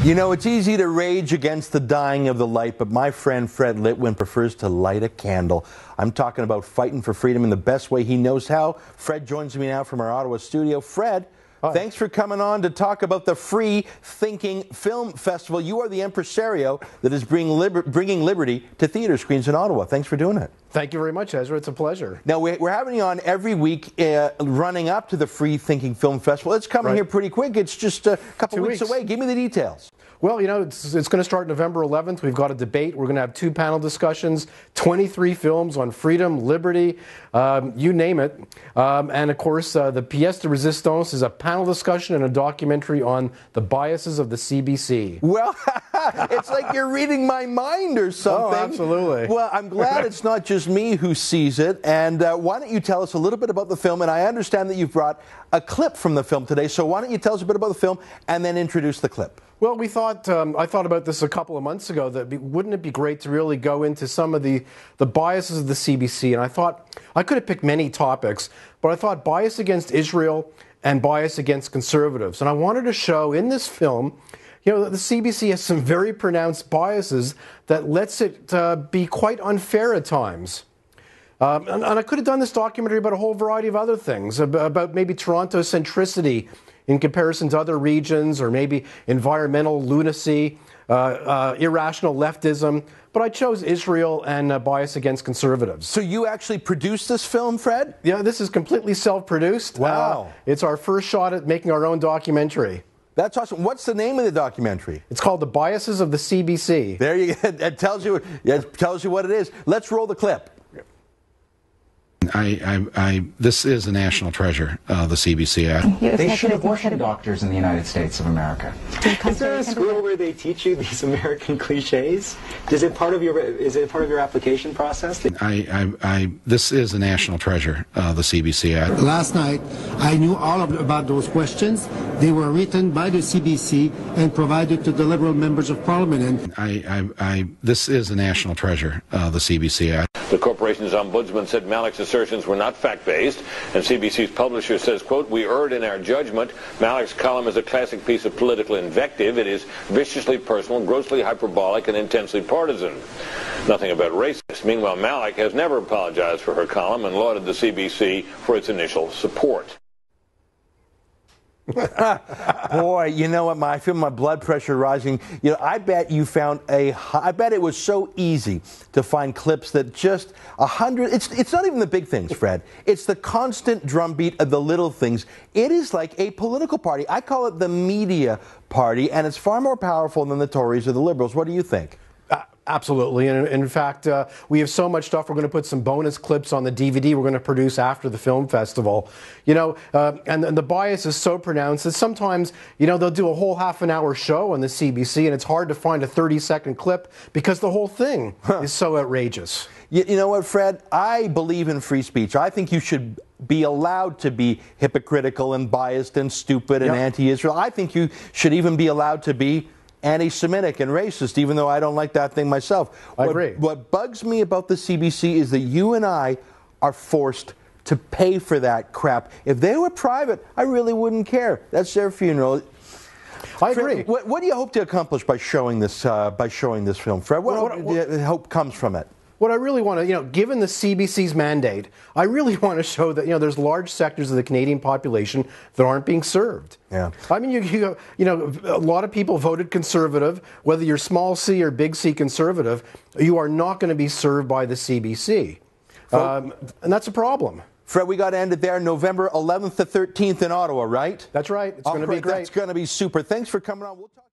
You know, it's easy to rage against the dying of the light, but my friend Fred Litwin prefers to light a candle. I'm talking about fighting for freedom in the best way he knows how. Fred joins me now from our Ottawa studio. Fred, hi. Thanks for coming on to talk about the Free Thinking Film Festival. You are the impresario that is bringing liberty to theater screens in Ottawa. Thanks for doing it. Thank you very much, Ezra. It's a pleasure. Now, we're having you on every week running up to the Free Thinking Film Festival. It's coming here pretty quick. It's just a couple weeks away. Give me the details. Well, you know, it's going to start November 11th. We've got a debate. We're going to have 2 panel discussions, 23 films on freedom, liberty, you name it. And, of course, the pièce de résistance is a panel discussion and a documentary on the biases of the CBC. Well, it's like you're reading my mind or something. Oh, absolutely. Well, I'm glad it's not just me who sees it. And why don't you tell us a little bit about the film? And I understand that you've brought a clip from the film today. So why don't you tell us a bit about the film and then introduce the clip? Well, I thought about this a couple of months ago, that wouldn't it be great to really go into some of the biases of the CBC? And I thought I could have picked many topics, but I thought bias against Israel and bias against conservatives. And I wanted to show in this film, you know, that the CBC has some very pronounced biases that lets it be quite unfair at times. And I could have done this documentary about a whole variety of other things, about maybe Toronto centricity in comparison to other regions, or maybe environmental lunacy, irrational leftism. But I chose Israel and bias against conservatives. So you actually produced this film, Fred? Yeah, this is completely self-produced. Wow. It's our first shot at making our own documentary. That's awesome. What's the name of the documentary? It's called The Biases of the CBC. There you go. It tells you what it is. Let's roll the clip. This is a national treasure, the CBC. They should abortion doctors in the United States of America. Is there a school where they teach you these American cliches? Is it part of your application process? This is a national treasure, the CBC. Last night, I knew all about those questions. They were written by the CBC and provided to the Liberal members of Parliament. This is a national treasure, the CBC. The corporation's ombudsman said Malik's assertions were not fact-based, and CBC's publisher says, quote, "We erred in our judgment. Malik's column is a classic piece of political invective. It is viciously personal, grossly hyperbolic, and intensely partisan. Nothing about racist." Meanwhile, Malik has never apologized for her column and lauded the CBC for its initial support. Boy, you know what? I feel my blood pressure rising. You know, I bet you found I bet it was so easy to find clips that just 100. It's not even the big things, Fred. It's the constant drumbeat of the little things. It is like a political party. I call it the media party, and it's far more powerful than the Tories or the Liberals. What do you think? Absolutely. And in fact, we have so much stuff. We're going to put some bonus clips on the DVD we're going to produce after the film festival. You know, and the bias is so pronounced that sometimes, you know, they'll do a whole half-an-hour show on the CBC, and it's hard to find a 30-second clip because the whole thing is so outrageous. You know what, Fred? I believe in free speech. I think you should be allowed to be hypocritical and biased and stupid and anti-Israel. I think you should even be allowed to be anti-Semitic and racist, even though I don't like that thing myself. I agree. What bugs me about the CBC is that you and I are forced to pay for that crap. If they were private, I really wouldn't care. That's their funeral. I agree. What do you hope to accomplish by showing this film, Fred? What hope comes from it? What I really want to, you know, given the CBC's mandate, I really want to show that, you know, there's large sectors of the Canadian population that aren't being served. Yeah. I mean, you know, a lot of people voted Conservative. Whether you're small C or big C Conservative, you are not going to be served by the CBC. And that's a problem. Fred, we got to end it there. November 11th to 13th in Ottawa, right? That's right. It's going to be great. That's going to be super. Thanks for coming on. We'll talk